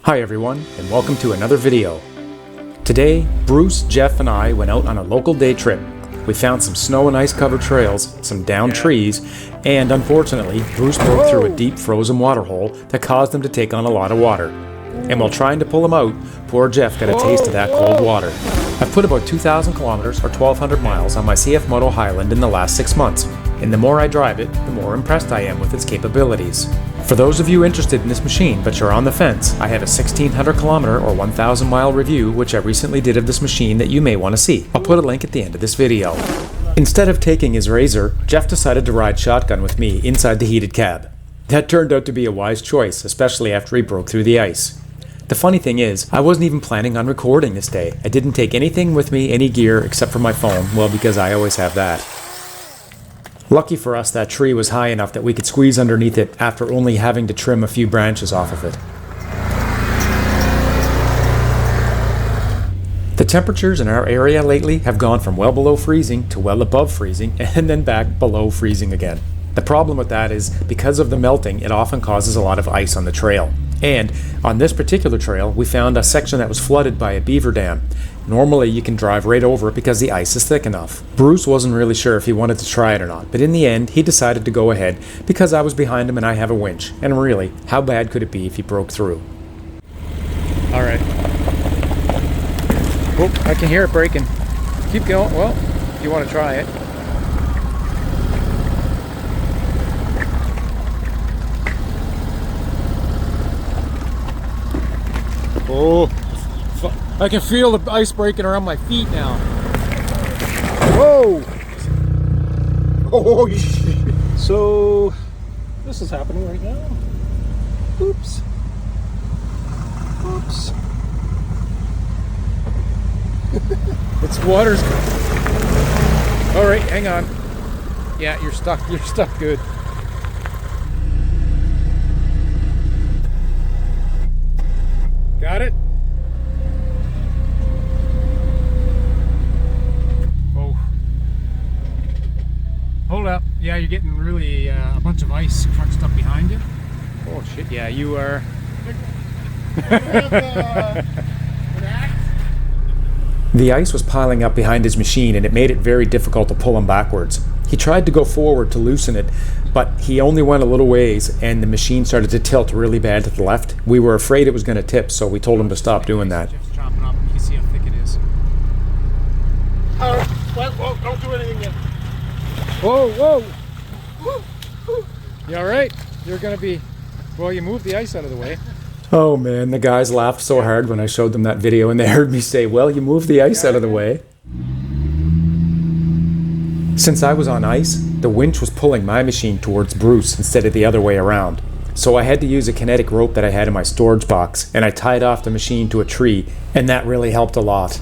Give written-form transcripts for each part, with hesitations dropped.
Hi everyone, and welcome to another video. Today, Bruce, Jeff, and I went out on a local day trip. We found some snow and ice covered trails, some downed trees, and unfortunately, Bruce broke through a deep frozen water hole that caused him to take on a lot of water. And while trying to pull him out, poor Jeff got a taste of that cold water. I've put about 2,000 kilometers or 1,200 miles on my cfmoto Highland in the last 6 months, and the more I drive it, the more impressed I am with its capabilities. For those of you interested in this machine but you're on the fence, I have a 1,600 kilometer or 1,000 mile review which I recently did of this machine that you may want to see. I'll put a link at the end of this video. Instead of taking his Razor, Jeff decided to ride shotgun with me inside the heated cab. That turned out to be a wise choice, especially after he broke through the ice. The funny thing is, I wasn't even planning on recording this day. I didn't take anything with me, any gear, except for my phone, well, because I always have that. Lucky for us, that tree was high enough that we could squeeze underneath it after only having to trim a few branches off of it. The temperatures in our area lately have gone from well below freezing to well above freezing and then back below freezing again. The problem with that is, because of the melting, it often causes a lot of ice on the trail. And on this particular trail, we found a section that was flooded by a beaver dam. Normally you can drive right over it because the ice is thick enough. Bruce wasn't really sure if he wanted to try it or not, but in the end he decided to go ahead because I was behind him and I have a winch. And really, how bad could it be if he broke through? Alright. Oh, I can hear it breaking. Keep going. Well, if you want to try it. Oh, I can feel the ice breaking around my feet now. Whoa! Oh, shit. So, this is happening right now. Oops. Oops. It's water's... Alright, hang on. Yeah, you're stuck. You're stuck good. Got it? Oh. Hold up. Yeah, you're getting really a bunch of ice crunched up behind you. Oh shit, yeah, you are. The ice was piling up behind his machine and it made it very difficult to pull him backwards. He tried to go forward to loosen it, but he only went a little ways and the machine started to tilt really bad to the left. We were afraid it was going to tip, so we told him to stop doing that. Jeff's chopping up. You can see how thick it is. Well, don't do anything yet. Whoa, whoa! You alright? You're going to be... Well, you moved the ice out of the way. Oh man, the guys laughed so hard when I showed them that video and they heard me say, well, you moved the ice out of the way. Since I was on ice, the winch was pulling my machine towards Bruce instead of the other way around. So I had to use a kinetic rope that I had in my storage box, and I tied off the machine to a tree, and that really helped a lot.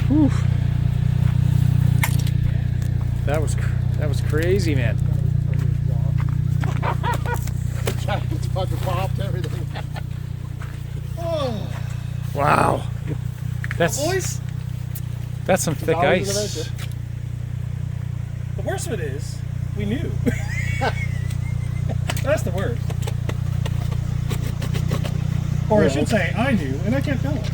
Whew. That was crazy, man. It's fucking popped everything. Oh. Wow. That's some thick Dollars ice. The worst of it is, we knew. That's the worst. Or I should say, I knew, and I can't tell it.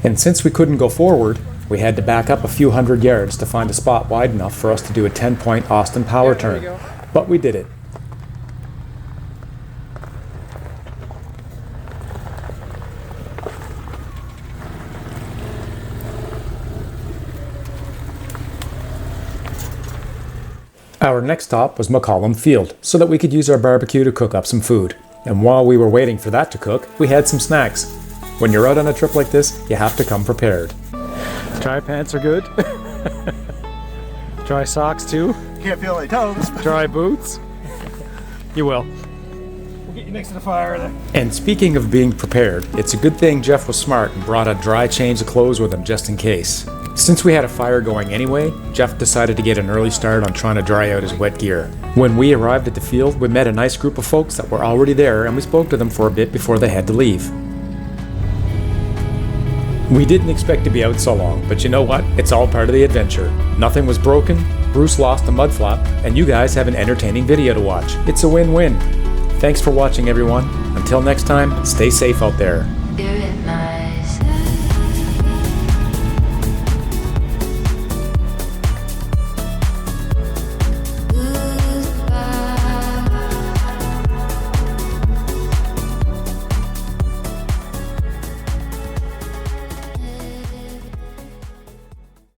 And since we couldn't go forward, we had to back up a few hundred yards to find a spot wide enough for us to do a 10-point Austin power turn. But we did it. Our next stop was McCollum Field, so that we could use our barbecue to cook up some food. And while we were waiting for that to cook, we had some snacks. When you're out on a trip like this, you have to come prepared. Dry pants are good. Dry socks too. Can't feel any toes. Dry boots. You will. We'll get you next to the fire then. And speaking of being prepared, it's a good thing Jeff was smart and brought a dry change of clothes with him just in case. Since we had a fire going anyway, Jeff decided to get an early start on trying to dry out his wet gear. When we arrived at the field, we met a nice group of folks that were already there and we spoke to them for a bit before they had to leave. We didn't expect to be out so long, but you know what? It's all part of the adventure. Nothing was broken, Bruce lost a mud flap, and you guys have an entertaining video to watch. It's a win-win. Thanks for watching, everyone. Until next time, stay safe out there.